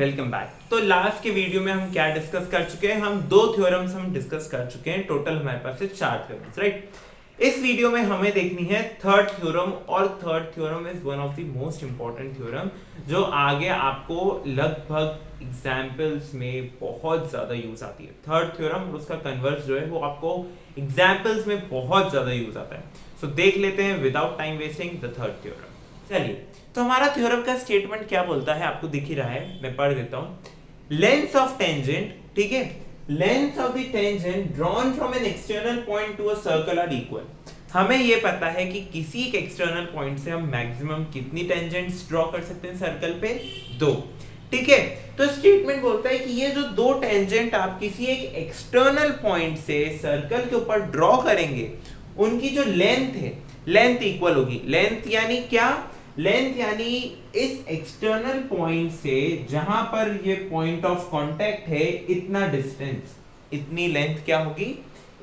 Welcome back. तो last के video में हम क्या डिस्कस कर चुके हैं, हम दो थ्योरम्स हम डिस्कस कर चुके हैं। टोटल हमारे पास है 4 थ्योरम्स, राइट। इस वीडियो में हमें देखनी है थर्ड थ्योरम, और third theorem is one of the most important theorem जो आगे आपको लगभग एग्जाम्पल्स में बहुत ज्यादा यूज आती है। थर्ड थ्योरम और उसका कन्वर्स जो है वो आपको एग्जाम्पल्स में बहुत ज्यादा यूज आता है। सो देख लेते हैं without time wasting the third theorem. चलिए, तो हमारा थ्योरम का स्टेटमेंट क्या बोलता है आपको दिख ही रहा है, मैं पढ़ देता हूं। लेंथ ऑफ टेंजेंट, ठीक है, length of the tangent drawn from an external point to a circle are equal. हमें यह पता है कि किसी एक एक्सटर्नल पॉइंट से हम मैक्सिमम कितनी टेंजेंट्स ड्रॉ कर सकते हैं सर्कल पे, 2। ठीक है, तो स्टेटमेंट बोलता है कि ये जो दो टेंजेंट आप किसी एक एक्सटर्नल पॉइंट से सर्कल के ऊपर ड्रॉ करेंगे, उनकी जो लेंथ है, लेंथ इक्वल होगी। लेंथ यानी क्या? लेंथ यानी इस एक्सटर्नल पॉइंट से जहां पर ये पॉइंट ऑफ कांटेक्ट है, इतना डिस्टेंस, इतनी लेंथ क्या होगी?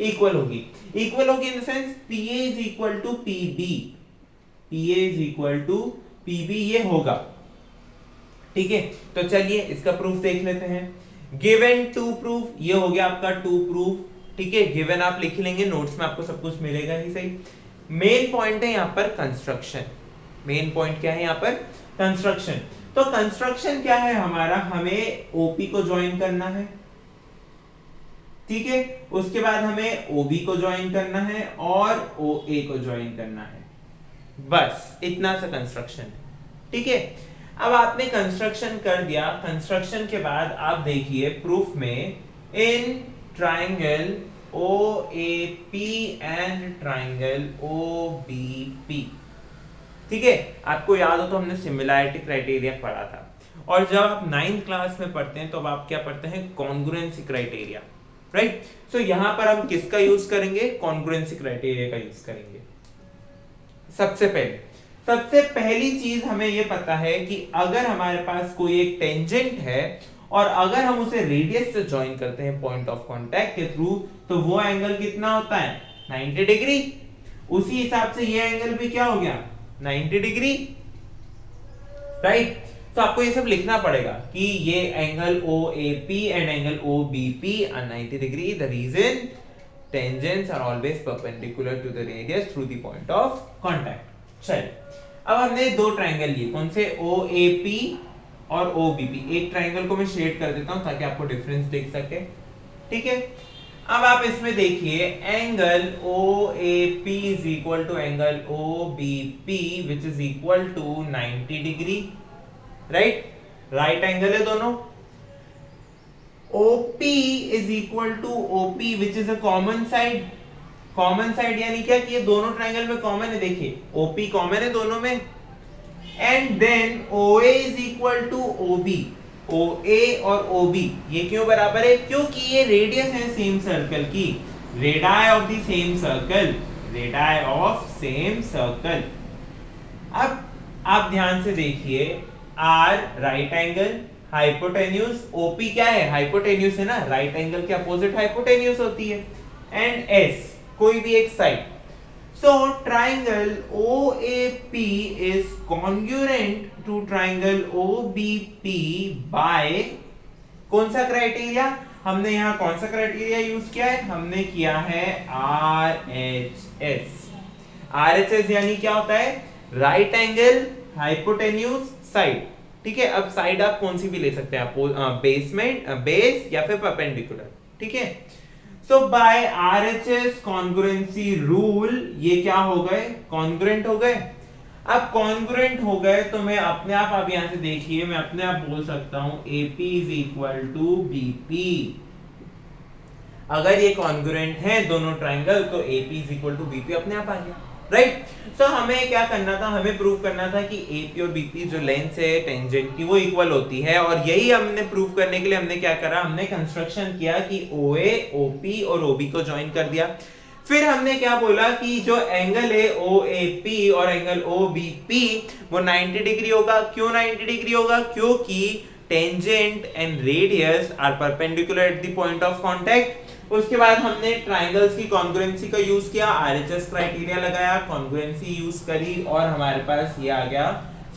इक्वल होगी। इक्वल होगी in the sense PA is equal to PB, PA is equal to PB ये होगा। ठीक है, तो चलिए इसका प्रूफ देख लेते हैं। गिवन टू प्रूफ, ये हो गया आपका टू प्रूफ। ठीक है, गिवन आप लिख लेंगे, नोट्स में आपको सब कुछ मिलेगा ही सही। मेन पॉइंट है यहां पर कंस्ट्रक्शन। मेन पॉइंट क्या है यहां पर? कंस्ट्रक्शन। तो कंस्ट्रक्शन क्या है हमारा? हमें OP को ज्वाइन करना है, ठीक है, उसके बाद हमें OB को ज्वाइन करना है और OA को ज्वाइन करना है, बस इतना सा कंस्ट्रक्शन है। ठीक है, अब आपने कंस्ट्रक्शन कर दिया। कंस्ट्रक्शन के बाद आप देखिए प्रूफ में, in triangle OAP and triangle OBP, ठीक है, आपको याद हो तो हमने सिमिलैरिटी क्राइटेरिया पढ़ा था। और जब आप 9th क्लास में पढ़ते हैं तो अब आप क्या पढ़ते हैं? Congruency criteria, right. सो यहां पर हम किसका यूज करेंगे? कॉन्ग्रुएंसी क्राइटेरिया का यूज करेंगे। सबसे पहली चीज हमें यह पता है कि अगर हमारे पास कोई एक टेंजेंट है और अगर हम उसे रेडियस से ज्वाइन करते हैं पॉइंट ऑफ कांटेक्ट के थ्रू, तो वो एंगल कितना होता है? 90 डिग्री। उसी हिसाब से ये एंगल भी क्या हो गया? 90 डिग्री, राइट। तो आपको ये सब लिखना पड़ेगा कि ये angle OAP and angle OBP are 90 degree. The reason, tangents are always perpendicular to the radius through the point of contact. चलिए, अब हमने दो ट्रायंगल लिए, कौन से? OAP और OBP। एक ट्रायंगल को मैं शेड कर देता हूं ताकि आपको डिफरेंस दिख सके। ठीक है, अब आप इसमें देखिए, angle OAP is equal to angle OBP which is equal to 90 degree, right. Right angle है दोनों। OP is equal to OP which is a common side. Common side यानी क्या कि ये दोनों ट्रायंगल में कॉमन है, देखिए OP कॉमन है दोनों में। And then OA is equal to OB। OA और OB ये क्यों बराबर है? क्योंकि ये रेडियस है सेम सर्कल की, radii of the same circle, radii of same circle. अब आप ध्यान से देखिए, R right angle, hypotenuse, OP क्या है? हाइपोटेन्यूज है ना, राइट एंगल के अपोजिट हाइपोटेन्यूज होती है। एंड S कोई भी एक side. So triangle OAP is congruent to triangle OBP by कौन सा क्राइटेरिया? हमने यहां कौन सा क्राइटेरिया यूज किया है? हमने किया है RHS। RHS यानी क्या होता है? Right angle, hypotenuse, side. ठीक है, अब साइड आप कौन सी भी ले सकते हैं, आप बेसमेंट, बेस या फिर परपेंडिकुलर। ठीक है, so by RHS congruency rule ये क्या हो गए? कॉन्ग्रुएंट हो गए। अब कॉन्ग्रुएंट हो गए तो मैं अपने आप यहां से देखिए, मैं अपने आप बोल सकता हूं AP is equal to BP। अगर ये कॉन्ग्रुएंट है दोनों ट्रायंगल तो AP is equal to BP अपने आप आ गया, राइट। सो हमें क्या करना था? हमें प्रूव करना था कि AP और BP जो लेंथ है टेंजेंट की वो इक्वल होती है, और यही हमने प्रूव करने के लिए हमने क्या करा? हमने कंस्ट्रक्शन किया कि OA, OP और OB को ज्वाइन कर दिया। फिर हमने क्या बोला कि जो एंगल है OAP और एंगल OBP वो 90 डिग्री होगा। क्यों 90 डिग्री होगा? क्योंकि tangent and radius are perpendicular at the point of contact. उसके बाद हमने ट्रायंगल्स की कॉन्ग्रुएंसी का यूज किया, RHS क्राइटेरिया लगाया, कॉन्ग्रुएंसी यूज करी और हमारे पास ये आ गया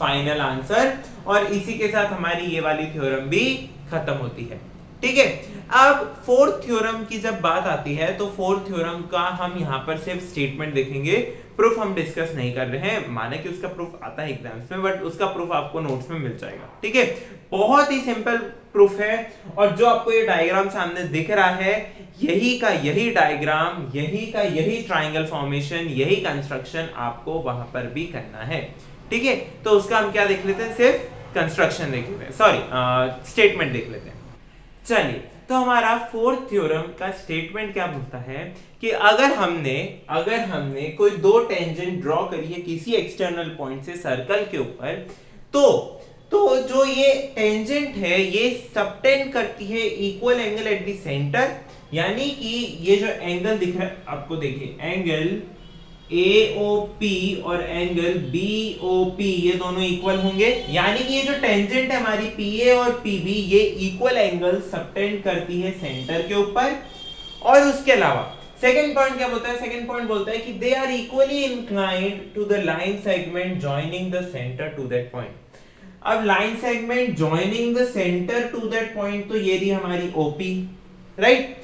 फाइनल आंसर, और इसी के साथ हमारी ये वाली थ्योरम भी खत्म होती है। ठीक है, अब फोर्थ थ्योरम की जब बात आती है तो फोर्थ थ्योरम का हम यहाँ पर सिर्फ स्टेटमेंट देखेंगे, प्रूफ हम डिस्कस नहीं कर रहे हैं। माने कि उसका प्रूफ आता है एग्जाम्स में, बट उसका प्रूफ आपको नोट्स में मिल जाएगा। ठीक है, बहुत ही सिंपल प्रूफ है, और जो आपको ये डायग्राम सामने दिख रहा है, यही का यही डायग्राम, यही का यही ट्राइंगल फॉर्मेशन, यही कंस्ट्रक्शन आपको वहां पर भी करना है। ठीक है, तो उसका हम क्या देख लेते हैं, सिर्फ कंस्ट्रक्शन देख लेते हैं, सॉरी स्टेटमेंट देख लेते हैं। चलिए, तो हमारा फोर्थ थ्योरम का स्टेटमेंट क्या बोलता है कि अगर हमने कोई दो टेंजेंट ड्रॉ करी है किसी एक्सटर्नल पॉइंट से सर्कल के ऊपर, तो जो ये टेंजेंट है ये सबटेंड करती है equal angle at the centre, यानी कि ये जो एंगल दिख रहा है आपको, देखिए एंगल AOP और एंगल BOP ये दोनों इक्वल होंगे, यानी कि ये जो टेंजेंट है हमारी PA और PB ये इक्वल एंगल सबटेंड करती है सेंटर के ऊपर। और उसके अलावा सेकंड पॉइंट क्या बोलता है, सेकंड पॉइंट बोलता है कि they are equally inclined to the line segment joining the centre to that point. अब line segment joining the centre to that point, तो ये थी हमारी OP, राइट।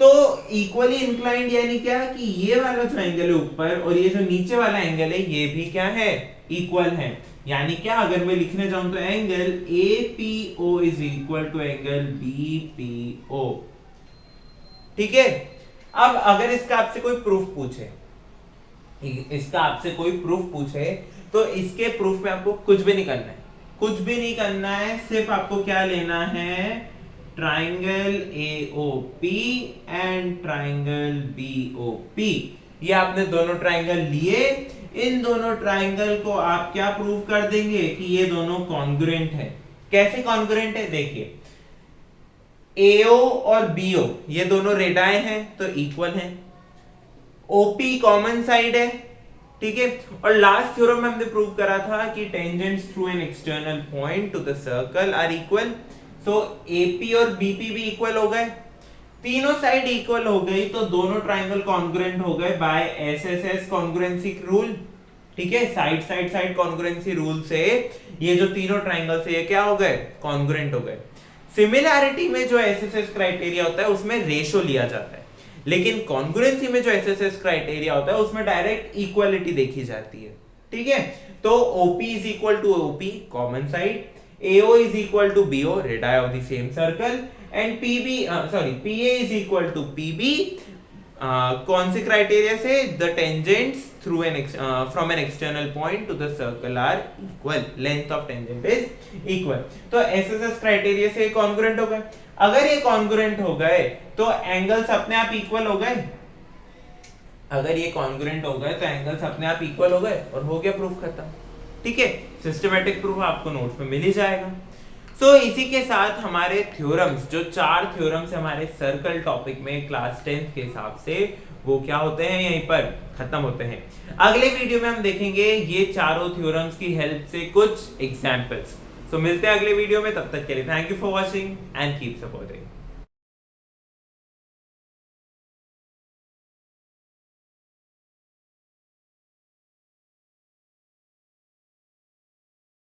तो इक्वली इंक्लाइंड यानी क्या कि ये वाला जो एंगल है ऊपर और ये जो नीचे वाला एंगल है ये भी क्या है, इक्वल है। यानी क्या, अगर मैं लिखने जाऊं तो angle APO is equal to angle BPO। ठीक है, अब अगर इसका आपसे कोई प्रूफ पूछे, तो इसके प्रूफ में आपको कुछ भी नहीं करना है, सिर्फ आपको क्या लेना है, triangle AOP and triangle BOP। ये आपने दोनों ट्राइंगल लिए, इन दोनों ट्राइंगल को आप क्या प्रूव कर देंगे कि ये दोनों कॉन्ग्रुएंट है। कैसे कॉन्ग्रुएंट है, देखिए AO और BO ये दोनों रेडाई हैं तो इक्वल हैं, OP कॉमन साइड है। ठीक है, और लास्ट थ्योरम में हमने प्रूव करा था कि tangents through an external point to the circle are equal. तो AP और BP भी इक्वल हो गए, तीनों साइड इक्वल हो गई, तो दोनों ट्राइंगल कॉन्ग्रुएंट हो गए बाय SSS कॉन्ग्रुएंसी रूल। ठीक है, साइड कॉन्ग्रुएंसी रूल से ये जो तीनों ट्राइंगल से ये क्या हो गए, कॉन्ग्रुएंट हो गए। सिमिलैरिटी में जो SSS क्राइटेरिया होता है उसमें रेशो लिया जाता है, लेकिन कॉन्ग्रुएंसी में जो SSS क्राइटेरिया होता है उसमें डायरेक्ट इक्वालिटी देखी जाती है। ठीक है, तो OP is equal to OP common side, AO is equal to BO radii of the same circle, and PA is equal to PB कौन से क्राइटेरिया से, the tangents through from an external point to the circle are equal, length of tangent is equal। तो SSS criteria से congruent हो गए। अगर ये congruent हो गए तो एंगल्स अपने आप इक्वल हो गए, अगर ये कॉन्ग्रुएंट हो गए तो एंगल्स अपने आप इक्वल हो गए और हो गया प्रूफ खत्म। ठीक है, सिस्टमैटिक प्रूफ आपको नोट्स में मिल ही जाएगा। सो इसी के साथ हमारे थ्योरम्स, जो 4 थ्योरम्स हमारे सर्कल टॉपिक में क्लास 10th के हिसाब से, वो क्या होते हैं, यहीं पर खत्म होते हैं। अगले वीडियो में हम देखेंगे ये चारों थ्योरम्स की हेल्प से कुछ एग्जांपल्स। सो मिलते हैं अगले वीडियो में, तब तक के लिए thank you for watching and keep supporting.